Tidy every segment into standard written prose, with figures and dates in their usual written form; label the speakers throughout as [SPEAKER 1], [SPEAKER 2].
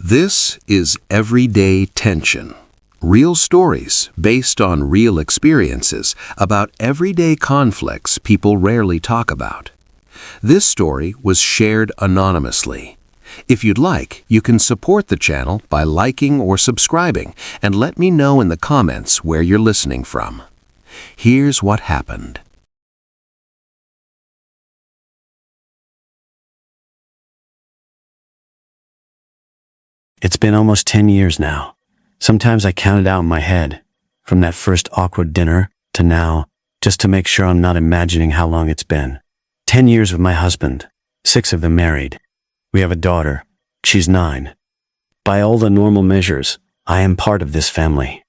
[SPEAKER 1] This is Everyday Tension. Real stories based on real experiences about everyday conflicts people rarely talk about. This story was shared anonymously. If you'd like, you can support the channel by liking or subscribing and let me know in the comments where you're listening from. Here's what happened.
[SPEAKER 2] It's been almost 10 years now. Sometimes I count it out in my head, from that first awkward dinner to now, just to make sure I'm not imagining how long it's been. 10 years with my husband, 6 of them married. We have a daughter. She's 9. By all the normal measures, I am part of this family.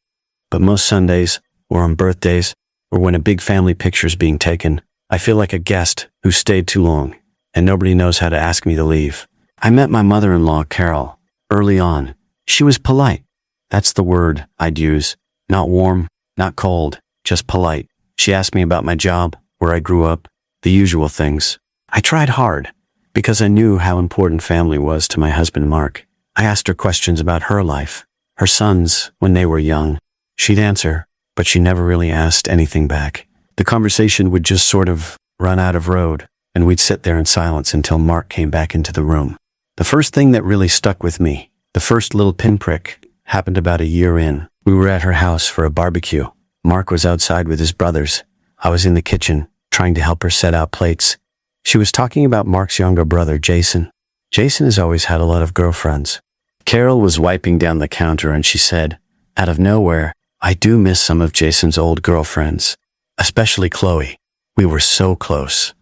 [SPEAKER 2] But most Sundays, or on birthdays, or when a big family picture is being taken, I feel like a guest who stayed too long, and nobody knows how to ask me to leave. I met my mother-in-law, Carol, early on. She was polite. That's the word I'd use. Not warm, not cold, just polite. She asked me about my job, where I grew up, the usual things. I tried hard, because I knew how important family was to my husband, Mark. I asked her questions about her life, her sons when they were young. She'd answer, but she never really asked anything back. The conversation would just sort of run out of road, and we'd sit there in silence until Mark came back into the room. The first thing that really stuck with me, the first little pinprick, happened about a year in. We were at her house for a barbecue. Mark was outside with his brothers. I was in the kitchen, trying to help her set out plates. She was talking about Mark's younger brother, Jason. Jason has always had a lot of girlfriends. Carol was wiping down the counter and she said, out of nowhere, I do miss some of Jason's old girlfriends, especially Chloe. We were so close.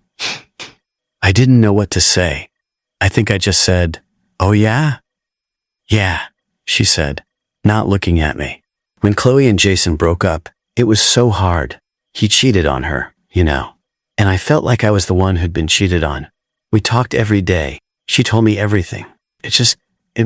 [SPEAKER 2] I didn't know what to say. I think I just said, "Oh yeah?" "Yeah," she said, not looking at me. When Chloe and Jason broke up, it was so hard. He cheated on her, you know. And I felt like I was the one who'd been cheated on. We talked every day. She told me everything. It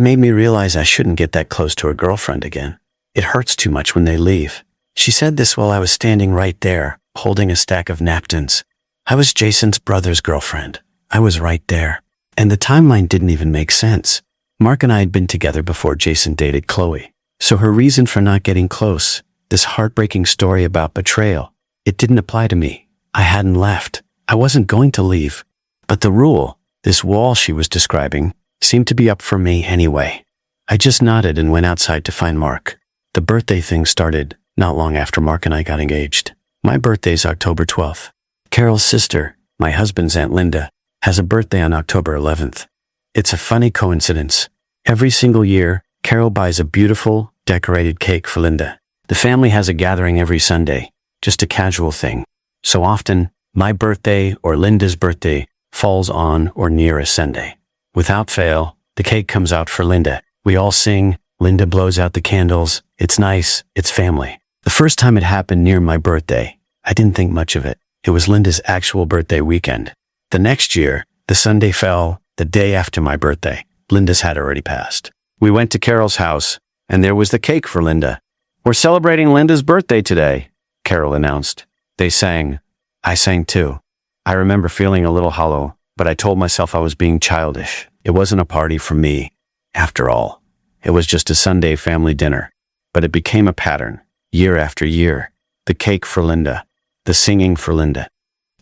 [SPEAKER 2] made me realize I shouldn't get that close to a girlfriend again. It hurts too much when they leave. She said this while I was standing right there, holding a stack of napkins. I was Jason's brother's girlfriend. I was right there. And the timeline didn't even make sense. Mark and I had been together before Jason dated Chloe. So her reason for not getting close, this heartbreaking story about betrayal, it didn't apply to me. I hadn't left. I wasn't going to leave. But the rule, this wall she was describing, seemed to be up for me anyway. I just nodded and went outside to find Mark. The birthday thing started not long after Mark and I got engaged. My birthday's October 12th. Carol's sister, my husband's Aunt Linda, has a birthday on October 11th. It's a funny coincidence. Every single year, Carol buys a beautiful, decorated cake for Linda. The family has a gathering every Sunday, just a casual thing. So often, my birthday or Linda's birthday falls on or near a Sunday. Without fail, the cake comes out for Linda. We all sing, Linda blows out the candles. It's nice, it's family. The first time it happened near my birthday, I didn't think much of it. It was Linda's actual birthday weekend. The next year, the Sunday fell the day after my birthday. Linda's had already passed. We went to Carol's house, and there was the cake for Linda. "We're celebrating Linda's birthday today," Carol announced. They sang. I sang too. I remember feeling a little hollow, but I told myself I was being childish. It wasn't a party for me, after all. It was just a Sunday family dinner. But it became a pattern, year after year. The cake for Linda, the singing for Linda.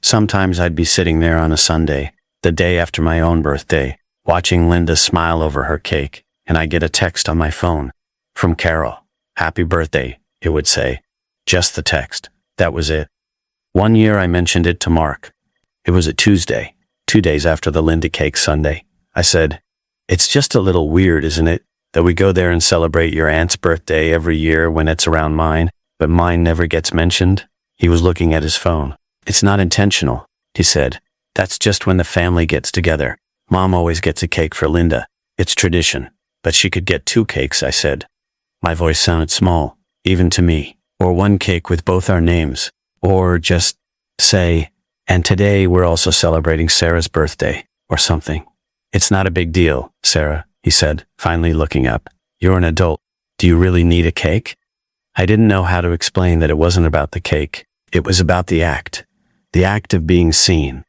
[SPEAKER 2] Sometimes I'd be sitting there on a Sunday, the day after my own birthday, watching Linda smile over her cake, and I get a text on my phone from Carol. "Happy birthday," it would say. Just the text. That was it. One year I mentioned it to Mark. It was a Tuesday, 2 days after the Linda cake Sunday. I said, "It's just a little weird, isn't it, that we go there and celebrate your aunt's birthday every year when it's around mine, but mine never gets mentioned?" He was looking at his phone. "It's not intentional," he said. "That's just when the family gets together. Mom always gets a cake for Linda. It's tradition. But she could get 2 cakes," I said. My voice sounded small, even to me. "Or 1 cake with both our names. Or just say, and today we're also celebrating Sarah's birthday, or something." "It's not a big deal, Sarah," he said, finally looking up. "You're an adult. Do you really need a cake?" I didn't know how to explain that it wasn't about the cake. It was about the act of being seen,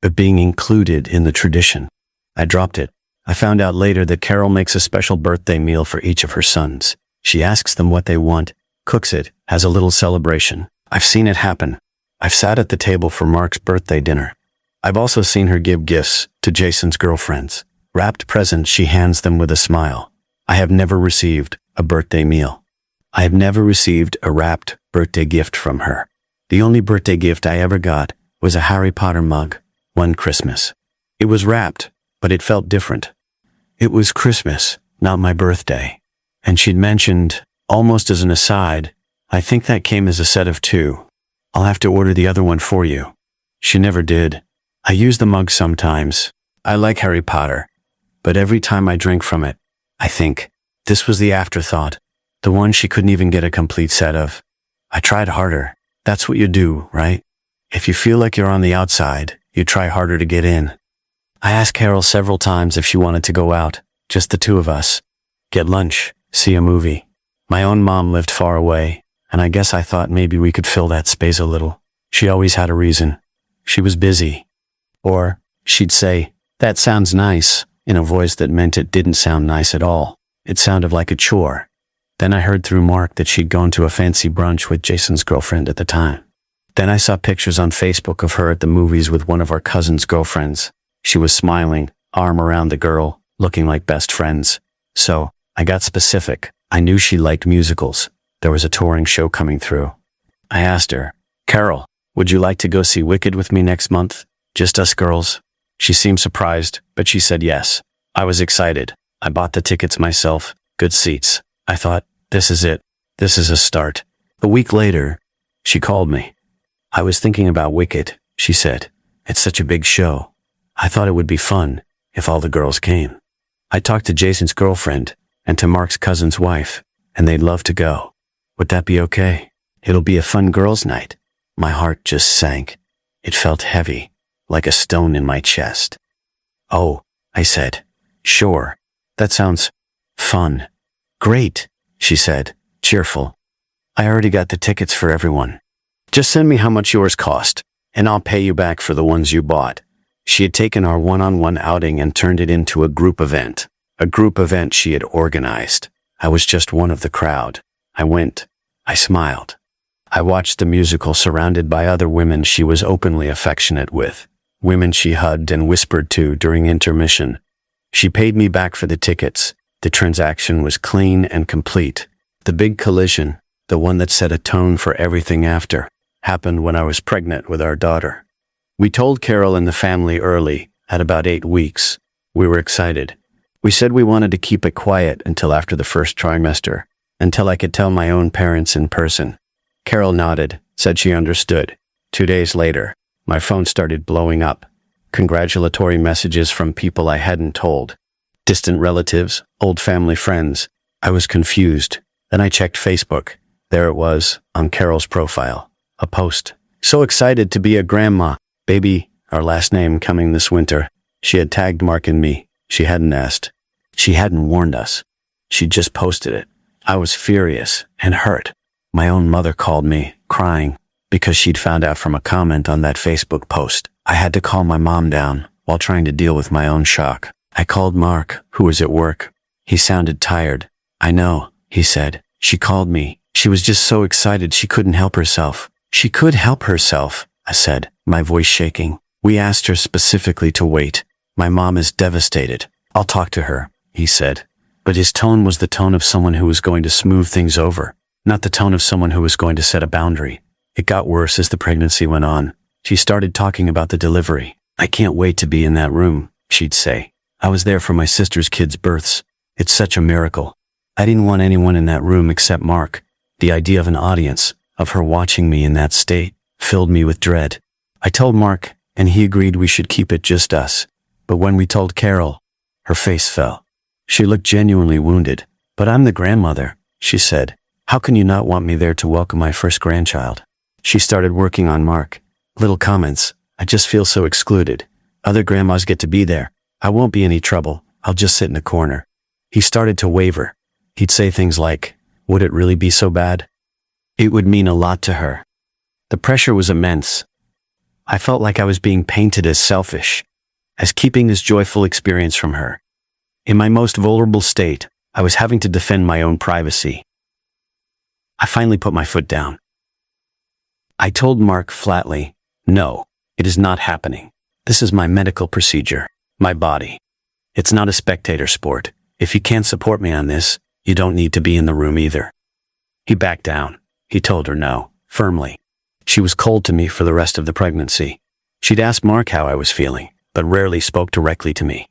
[SPEAKER 2] of being included in the tradition. I dropped it. I found out later that Carol makes a special birthday meal for each of her sons. She asks them what they want, cooks it, has a little celebration. I've seen it happen. I've sat at the table for Mark's birthday dinner. I've also seen her give gifts to Jason's girlfriends. Wrapped presents she hands them with a smile. I have never received a birthday meal. I have never received a wrapped birthday gift from her. The only birthday gift I ever got was a Harry Potter mug one Christmas. It was wrapped, but it felt different. It was Christmas, not my birthday. And she'd mentioned, almost as an aside, I think that came as a set of 2. I'll have to order the other one for you. She never did. I use the mug sometimes. I like Harry Potter. But every time I drink from it, I think, this was the afterthought. The one she couldn't even get a complete set of. I tried harder. That's what you do, right? If you feel like you're on the outside, you try harder to get in. I asked Carol several times if she wanted to go out, just the 2 of us. Get lunch, see a movie. My own mom lived far away, and I guess I thought maybe we could fill that space a little. She always had a reason. She was busy. Or she'd say, "That sounds nice," in a voice that meant it didn't sound nice at all. It sounded like a chore. Then I heard through Mark that she'd gone to a fancy brunch with Jason's girlfriend at the time. Then I saw pictures on Facebook of her at the movies with one of our cousin's girlfriends. She was smiling, arm around the girl, looking like best friends. So, I got specific. I knew she liked musicals. There was a touring show coming through. I asked her, "Carol, would you like to go see Wicked with me next month? Just us girls?" She seemed surprised, but she said yes. I was excited. I bought the tickets myself. Good seats. I thought, this is it. This is a start. A week later, she called me. "I was thinking about Wicked," she said. "It's such a big show. I thought it would be fun if all the girls came. I talked to Jason's girlfriend and to Mark's cousin's wife, and they'd love to go. Would that be okay? It'll be a fun girls' night." My heart just sank. It felt heavy, like a stone in my chest. "Oh," I said. "Sure. That sounds fun." "Great," she said, cheerful. "I already got the tickets for everyone. Just send me how much yours cost, and I'll pay you back for the ones you bought." She had taken our one-on-one outing and turned it into a group event she had organized. I was just one of the crowd. I went. I smiled. I watched the musical surrounded by other women she was openly affectionate with, women she hugged and whispered to during intermission. She paid me back for the tickets. The transaction was clean and complete. The big collision, the one that set a tone for everything after, happened when I was pregnant with our daughter. We told Carol and the family early, at about 8 weeks. We were excited. We said we wanted to keep it quiet until after the first trimester, until I could tell my own parents in person. Carol nodded, said she understood. 2 days later, my phone started blowing up. Congratulatory messages from people I hadn't told. Distant relatives, old family friends. I was confused. Then I checked Facebook. There it was, on Carol's profile. A post. "So excited to be a grandma. Baby, our last name coming this winter." She had tagged Mark and me. She hadn't asked. She hadn't warned us. She just posted it. I was furious and hurt. My own mother called me, crying, because she'd found out from a comment on that Facebook post. I had to calm my mom down while trying to deal with my own shock. I called Mark, who was at work. He sounded tired. "I know," he said. "She called me. She was just so excited she couldn't help herself." "She could help herself," I said, my voice shaking. "We asked her specifically to wait. My mom is devastated." "I'll talk to her," he said. But his tone was the tone of someone who was going to smooth things over, not the tone of someone who was going to set a boundary. It got worse as the pregnancy went on. She started talking about the delivery. "I can't wait to be in that room," she'd say. "I was there for my sister's kids' births. It's such a miracle." I didn't want anyone in that room except Mark. The idea of an audience, of her watching me in that state, filled me with dread. I told Mark, and he agreed we should keep it just us. But when we told Carol, her face fell. She looked genuinely wounded. "But I'm the grandmother," she said. "How can you not want me there to welcome my first grandchild?" She started working on Mark. Little comments. "I just feel so excluded. Other grandmas get to be there. I won't be any trouble. I'll just sit in a corner." He started to waver. He'd say things like, "Would it really be so bad?" It would mean a lot to her. The pressure was immense. I felt like I was being painted as selfish, as keeping this joyful experience from her. In my most vulnerable state, I was having to defend my own privacy. I finally put my foot down. I told Mark flatly, "No, it is not happening. This is my medical procedure, my body. It's not a spectator sport. If you can't support me on this, you don't need to be in the room either." He backed down. He told her no, firmly. She was cold to me for the rest of the pregnancy. She'd asked Mark how I was feeling, but rarely spoke directly to me.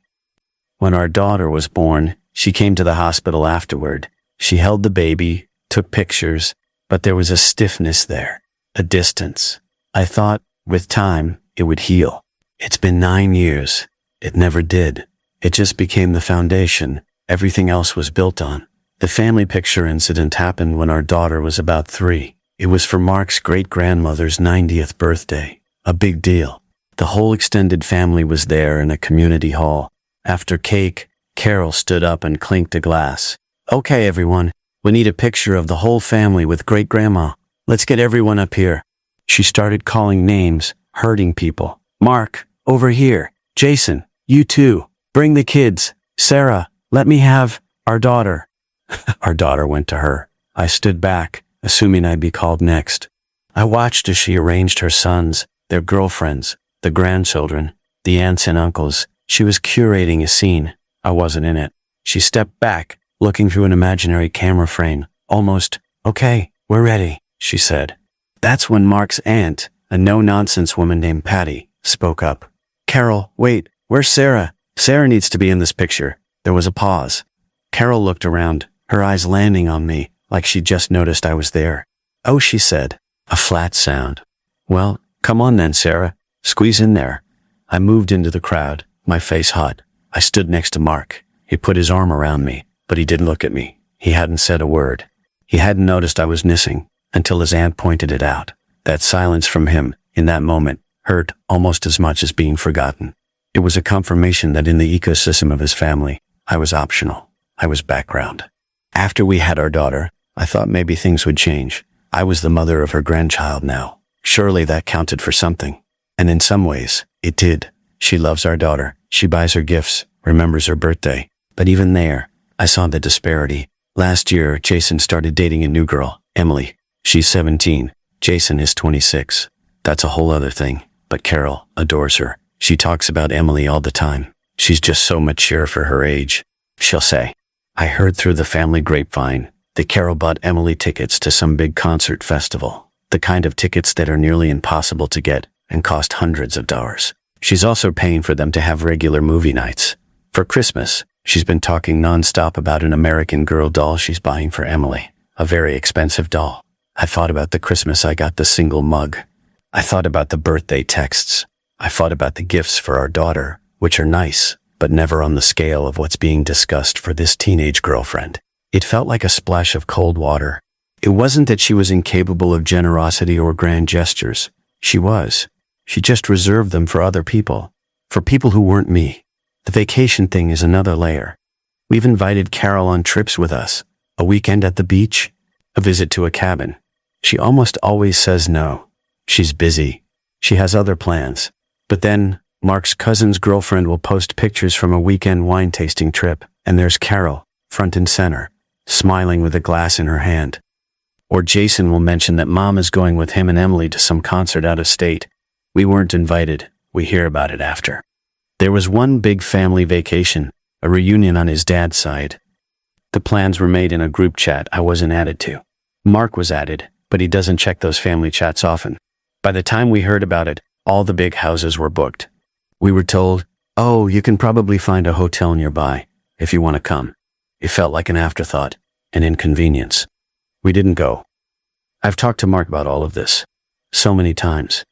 [SPEAKER 2] When our daughter was born, she came to the hospital afterward. She held the baby, took pictures, but there was a stiffness there, a distance. I thought, with time, it would heal. It's been 9 years. It never did. It just became the foundation everything else was built on. The family picture incident happened when our daughter was about 3. It was for Mark's great-grandmother's 90th birthday. A big deal. The whole extended family was there in a community hall. After cake, Carol stood up and clinked a glass. "Okay, everyone, we need a picture of the whole family with great-grandma. Let's get everyone up here." She started calling names, hurting people. "Mark, over here. Jason, you too. Bring the kids. Sarah, let me have our daughter." Our daughter went to her. I stood back, assuming I'd be called next. I watched as she arranged her sons, their girlfriends, the grandchildren, the aunts and uncles. She was curating a scene. I wasn't in it. She stepped back, looking through an imaginary camera frame. Almost, "Okay, we're ready," she said. That's when Mark's aunt, a no-nonsense woman named Patty, spoke up. "Carol, wait, where's Sarah? Sarah needs to be in this picture." There was a pause. Carol looked around, her eyes landing on me, like she just noticed I was there. "Oh," she said, a flat sound. "Well, come on then, Sarah. Squeeze in there." I moved into the crowd, my face hot. I stood next to Mark. He put his arm around me, but he didn't look at me. He hadn't said a word. He hadn't noticed I was missing until his aunt pointed it out. That silence from him, in that moment, hurt almost as much as being forgotten. It was a confirmation that in the ecosystem of his family, I was optional. I was background. After we had our daughter, I thought maybe things would change. I was the mother of her grandchild now. Surely that counted for something. And in some ways, it did. She loves our daughter. She buys her gifts, remembers her birthday. But even there, I saw the disparity. Last year, Jason started dating a new girl, Emily. She's 17. Jason is 26. That's a whole other thing. But Carol adores her. She talks about Emily all the time. She's just so mature for her age. She'll say, "I heard through the family grapevine that Carol bought Emily tickets to some big concert festival. The kind of tickets that are nearly impossible to get and cost hundreds of dollars. She's also paying for them to have regular movie nights. For Christmas, she's been talking nonstop about an American Girl doll she's buying for Emily. A very expensive doll. I thought about the Christmas I got the single mug. I thought about the birthday texts. I thought about the gifts for our daughter, which are nice, but never on the scale of what's being discussed for this teenage girlfriend. It felt like a splash of cold water. It wasn't that she was incapable of generosity or grand gestures. She was. She just reserved them for other people. For people who weren't me. The vacation thing is another layer. We've invited Carol on trips with us. A weekend at the beach. A visit to a cabin. She almost always says no. She's busy. She has other plans. But then, Mark's cousin's girlfriend will post pictures from a weekend wine tasting trip, and there's Carol, front and center, smiling with a glass in her hand. Or Jason will mention that Mom is going with him and Emily to some concert out of state. We weren't invited. We hear about it after. There was one big family vacation, a reunion on his dad's side. The plans were made in a group chat I wasn't added to. Mark was added, but he doesn't check those family chats often. By the time we heard about it, all the big houses were booked. We were told, "Oh, you can probably find a hotel nearby if you want to come." It felt like an afterthought, an inconvenience. We didn't go. I've talked to Mark about all of this so many times.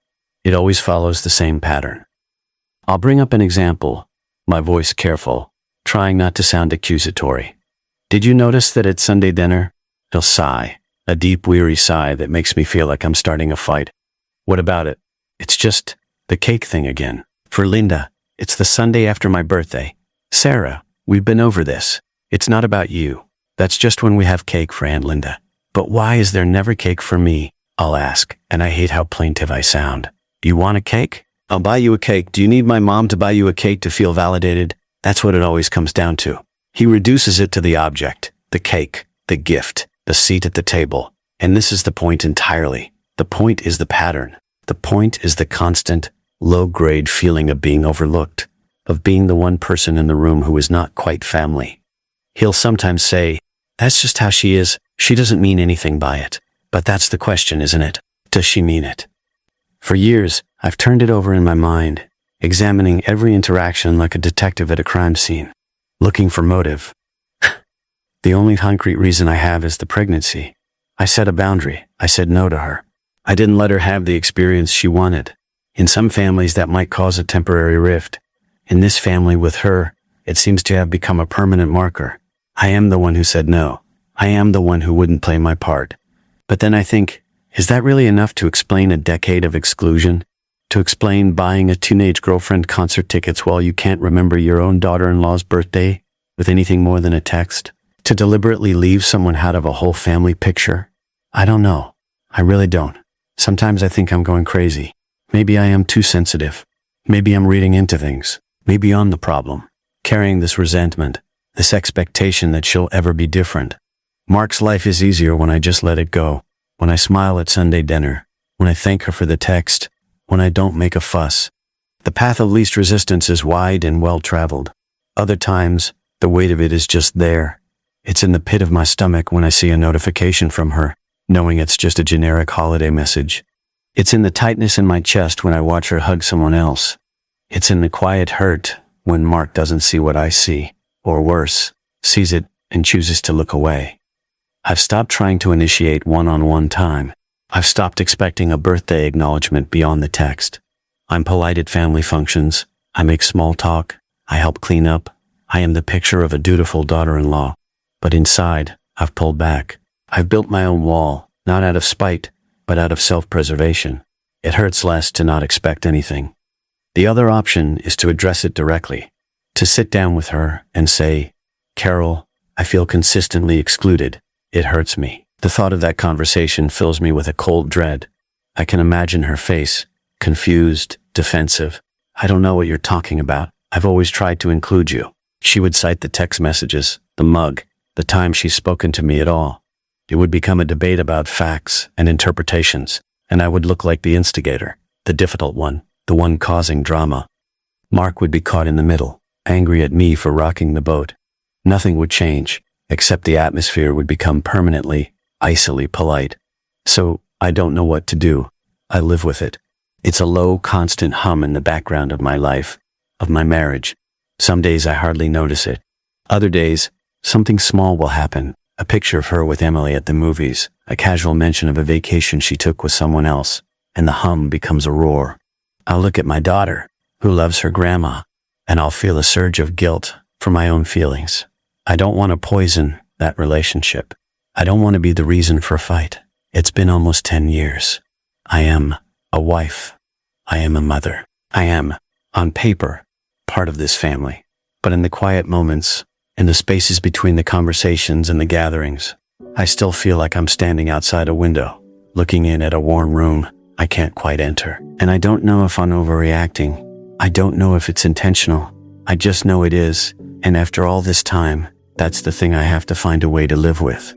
[SPEAKER 2] It always follows the same pattern. I'll bring up an example, my voice careful, trying not to sound accusatory. "Did you notice that at Sunday dinner?" He'll sigh, a deep, weary sigh that makes me feel like I'm starting a fight. "What about it?" "It's just the cake thing again. For Linda, it's the Sunday after my birthday. Sarah, we've been over this. It's not about you. That's just when we have cake for Aunt Linda. But why is there never cake for me?" I'll ask, and I hate how plaintive I sound. "You want a cake? I'll buy you a cake. Do you need my mom to buy you a cake to feel validated?" That's what it always comes down to. He reduces it to the object, the cake, the gift, the seat at the table. And this is the point entirely. The point is the pattern. The point is the constant, low-grade feeling of being overlooked, of being the one person in the room who is not quite family. He'll sometimes say, "That's just how she is. She doesn't mean anything by it." But that's the question, isn't it? Does she mean it? For years, I've turned it over in my mind, examining every interaction like a detective at a crime scene, looking for motive. The only concrete reason I have is the pregnancy. I set a boundary. I said no to her. I didn't let her have the experience she wanted. In some families, that might cause a temporary rift. In this family with her, it seems to have become a permanent marker. I am the one who said no. I am the one who wouldn't play my part. But then I think, is that really enough to explain a decade of exclusion? To explain buying a teenage girlfriend concert tickets while you can't remember your own daughter-in-law's birthday with anything more than a text? To deliberately leave someone out of a whole family picture? I don't know. I really don't. Sometimes I think I'm going crazy. Maybe I am too sensitive. Maybe I'm reading into things. Maybe I'm the problem. Carrying this resentment, this expectation that she'll ever be different. Mark's life is easier when I just let it go. When I smile at Sunday dinner. When I thank her for the text. When I don't make a fuss. The path of least resistance is wide and well-traveled. Other times, the weight of it is just there. It's in the pit of my stomach when I see a notification from her, knowing it's just a generic holiday message. It's in the tightness in my chest when I watch her hug someone else. It's in the quiet hurt when Mark doesn't see what I see, or worse, sees it and chooses to look away. I've stopped trying to initiate one-on-one time. I've stopped expecting a birthday acknowledgement beyond the text. I'm polite at family functions. I make small talk. I help clean up. I am the picture of a dutiful daughter-in-law. But inside, I've pulled back. I've built my own wall, not out of spite, but out of self-preservation. It hurts less to not expect anything. The other option is to address it directly, to sit down with her and say, "Carol, I feel consistently excluded. It hurts me." The thought of that conversation fills me with a cold dread. I can imagine her face, confused, defensive. "I don't know what you're talking about. I've always tried to include you." She would cite the text messages, the mug, the time she's spoken to me at all. It would become a debate about facts and interpretations, and I would look like the instigator, the difficult one, the one causing drama. Mark would be caught in the middle, angry at me for rocking the boat. Nothing would change, except the atmosphere would become permanently, icily polite. So, I don't know what to do. I live with it. It's a low, constant hum in the background of my life, of my marriage. Some days I hardly notice it. Other days, something small will happen. A picture of her with Emily at the movies, a casual mention of a vacation she took with someone else, and the hum becomes a roar. I'll look at my daughter, who loves her grandma, and I'll feel a surge of guilt for my own feelings. I don't want to poison that relationship. I don't want to be the reason for a fight. It's been almost 10 years. I am a wife. I am a mother. I am, on paper, part of this family. But in the quiet moments, in the spaces between the conversations and the gatherings, I still feel like I'm standing outside a window, looking in at a warm room I can't quite enter. And I don't know if I'm overreacting. I don't know if it's intentional. I just know it is. And after all this time, that's the thing I have to find a way to live with.